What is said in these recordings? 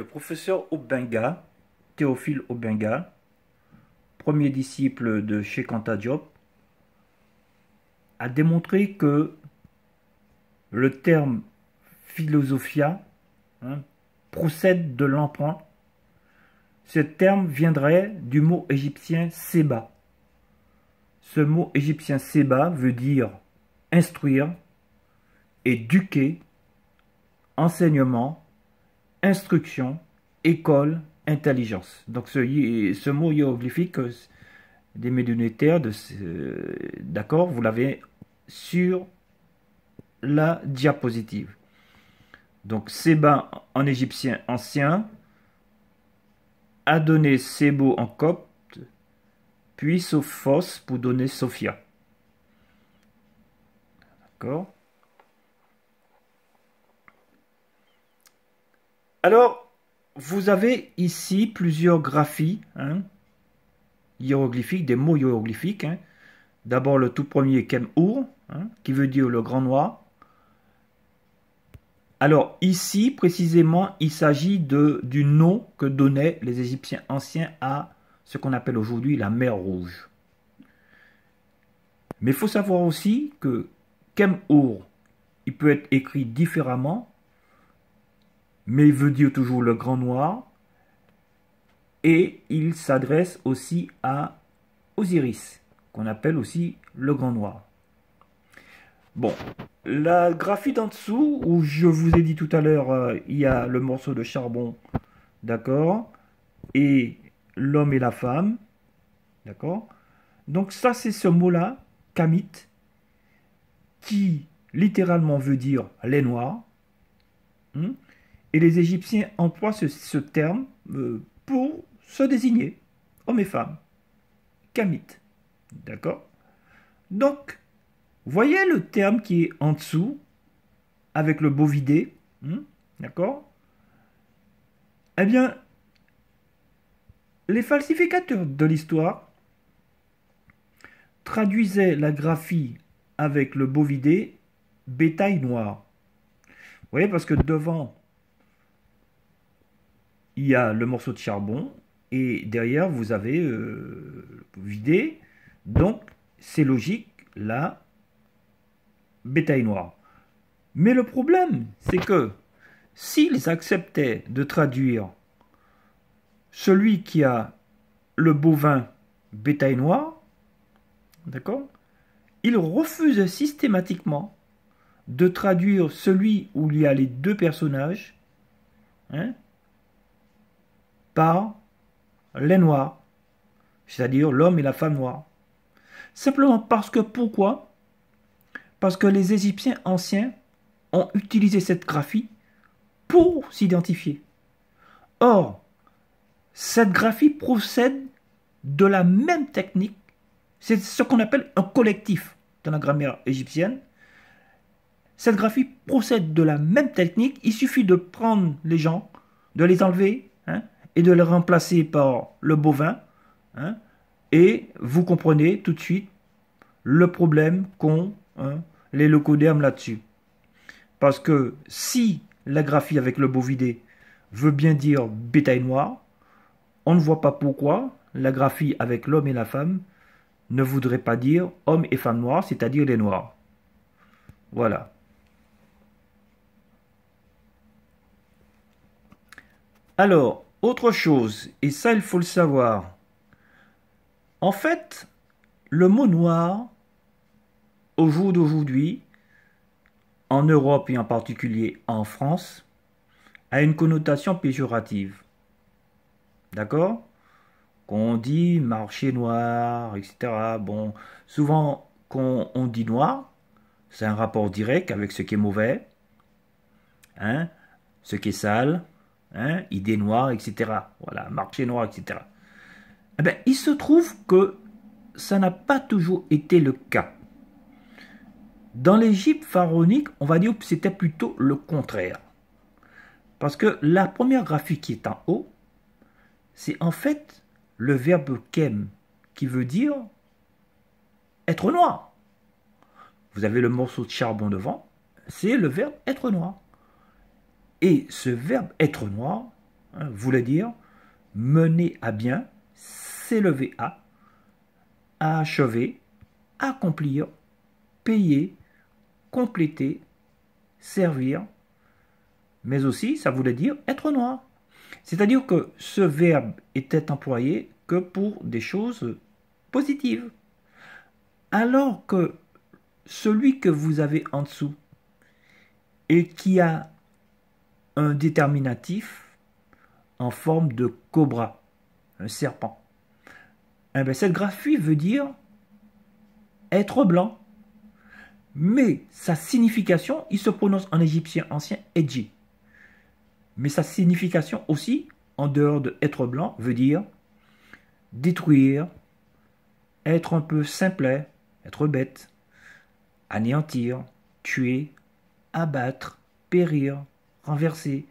Le professeur Obenga, Théophile Obenga, premier disciple de Cheikh Anta Diop, a démontré que le terme philosophia procède de l'emprunt. Ce terme viendrait du mot égyptien seba. Ce mot égyptien seba veut dire instruire, éduquer, enseignement, instruction, école, intelligence. Donc ce mot hiéroglyphique des médiunitaires, d'accord, vous l'avez sur la diapositive. Donc Seba en égyptien ancien, a donné Sebo en copte, puis Sophos pour donner Sophia. D'accord. Alors, vous avez ici plusieurs graphies hiéroglyphiques, des mots hiéroglyphiques. D'abord, le tout premier, Kem-Ur, qui veut dire le grand noir. Alors, ici, précisément, il s'agit du nom que donnaient les Égyptiens anciens à ce qu'on appelle aujourd'hui la mer Rouge. Mais il faut savoir aussi que Kem-Ur, il peut être écrit différemment, mais il veut dire toujours le grand noir, et il s'adresse aussi à Osiris, qu'on appelle aussi le grand noir. Bon, la graphie d'en dessous, où je vous ai dit tout à l'heure, il y a le morceau de charbon, d'accord, et l'homme et la femme, d'accord. Donc ça, c'est ce mot-là, Kamit, qui littéralement veut dire les noirs. Et les Égyptiens emploient ce terme pour se désigner, hommes et femmes. Kamit. D'accord? Donc, voyez le terme qui est en dessous, avec le bovidé. D'accord? Eh bien, les falsificateurs de l'histoire traduisaient la graphie avec le bovidé bétail noir. Vous voyez, parce que devant, il y a le morceau de charbon et derrière, vous avez le bovidé. Donc, c'est logique, là, bétail noir. Mais le problème, c'est que s'ils acceptaient de traduire celui qui a le bovin bétail noir, d'accord, ils refusaient systématiquement de traduire celui où il y a les deux personnages par les noirs, c'est-à-dire l'homme et la femme noire. Simplement parce que, pourquoi? Parce que les Égyptiens anciens ont utilisé cette graphie pour s'identifier. Or, cette graphie procède de la même technique, c'est ce qu'on appelle un collectif dans la grammaire égyptienne. Cette graphie procède de la même technique, il suffit de prendre les gens, de les enlever et de les remplacer par le bovin, et vous comprenez tout de suite le problème qu'ont les locodermes là-dessus. Parce que si la graphie avec le bovidé veut bien dire bétail noir, on ne voit pas pourquoi la graphie avec l'homme et la femme ne voudrait pas dire homme et femme noirs, c'est-à-dire les noirs. Voilà. Alors, autre chose, et ça il faut le savoir. En fait, le mot noir, au jour d'aujourd'hui, en Europe et en particulier en France, a une connotation péjorative. D'accord? Quand on dit marché noir, etc. Bon, souvent, quand on dit noir, c'est un rapport direct avec ce qui est mauvais, ce qui est sale, idée noire, etc. Voilà, marché noir, etc. Eh bien, il se trouve que ça n'a pas toujours été le cas. Dans l'Égypte pharaonique, on va dire que c'était plutôt le contraire. Parce que la première graphie qui est en haut, c'est en fait le verbe kem, qui veut dire être noir. Vous avez le morceau de charbon devant, c'est le verbe être noir. Et ce verbe être noir voulait dire mener à bien, s'élever à achever, accomplir, payer, compléter, servir, mais aussi ça voulait dire être noir. C'est-à-dire que ce verbe était employé que pour des choses positives. Alors que celui que vous avez en dessous et qui a un déterminatif en forme de cobra, un serpent, eh bien, cette graphie veut dire être blanc. Mais sa signification, il se prononce en égyptien ancien Edji. Mais sa signification aussi, en dehors de être blanc, veut dire détruire, être un peu simplet, être bête, anéantir, tuer, abattre, périr, renverser,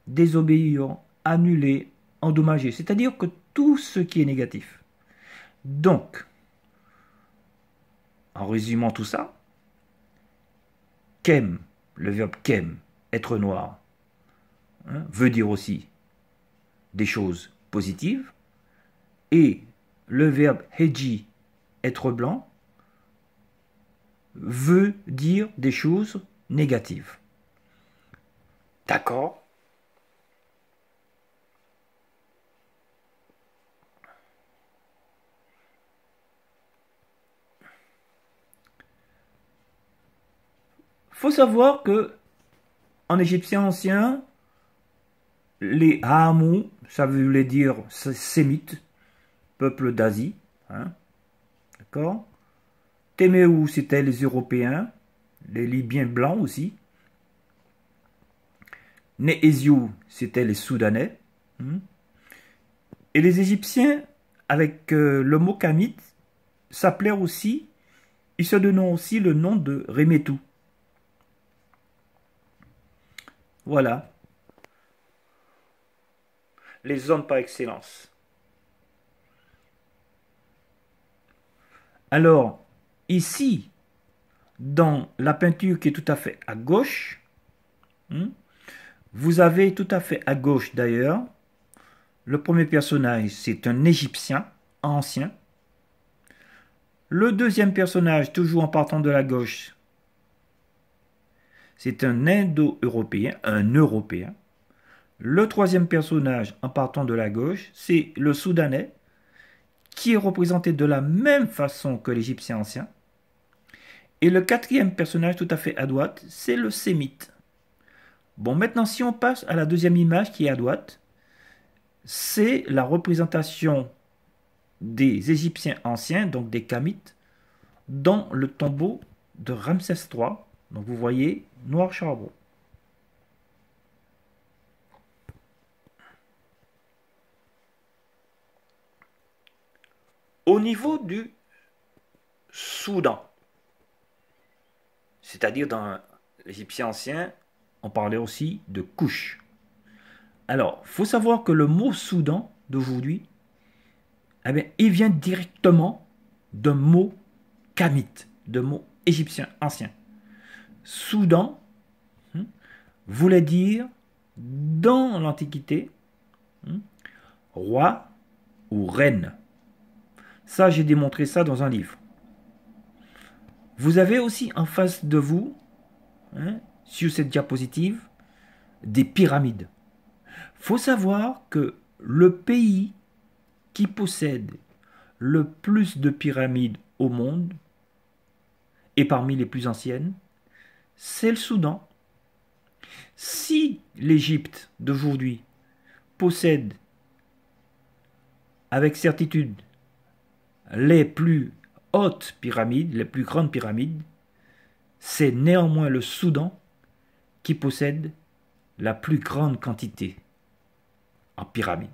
désobéir, annuler, endommager. C'est-à-dire que tout ce qui est négatif. Donc, en résumant tout ça, kem, le verbe kem, être noir, veut dire aussi des choses positives. Et le verbe heji, être blanc, veut dire des choses négatives. D'accord? Faut savoir que en égyptien ancien, les Haamou, ça voulait dire sémites, peuple d'Asie. D'accord? Téméou, c'était les Européens, les Libyens blancs aussi. Néhéziou, c'était les Soudanais. Et les Égyptiens, avec le mot kamite, s'appelaient aussi, ils se donnaient aussi le nom de Remetou. Voilà. Les zones par excellence. Alors, ici, dans la peinture qui est tout à fait à gauche, vous avez tout à fait à gauche d'ailleurs, le premier personnage, c'est un Égyptien ancien. Le deuxième personnage, toujours en partant de la gauche, c'est un Indo-Européen, un Européen. Le troisième personnage, en partant de la gauche, c'est le Soudanais, qui est représenté de la même façon que l'Égyptien ancien. Et le quatrième personnage, tout à fait à droite, c'est le Sémite. Bon, maintenant, si on passe à la deuxième image qui est à droite, c'est la représentation des Égyptiens anciens, donc des Kamites, dans le tombeau de Ramsès III. Donc vous voyez, noir charbon. Au niveau du Soudan, c'est-à-dire dans l'Égyptien ancien, on parlait aussi de couche. Alors, il faut savoir que le mot Soudan d'aujourd'hui, eh bien, il vient directement d'un mot kamite, d'un mot égyptien ancien. Soudan voulait dire, dans l'Antiquité, roi ou reine. Ça, j'ai démontré ça dans un livre. Vous avez aussi en face de vous, sur cette diapositive, des pyramides. Il faut savoir que le pays qui possède le plus de pyramides au monde, et parmi les plus anciennes, c'est le Soudan. Si l'Égypte d'aujourd'hui possède avec certitude les plus hautes pyramides, les plus grandes pyramides, c'est néanmoins le Soudan qui possède la plus grande quantité en pyramides.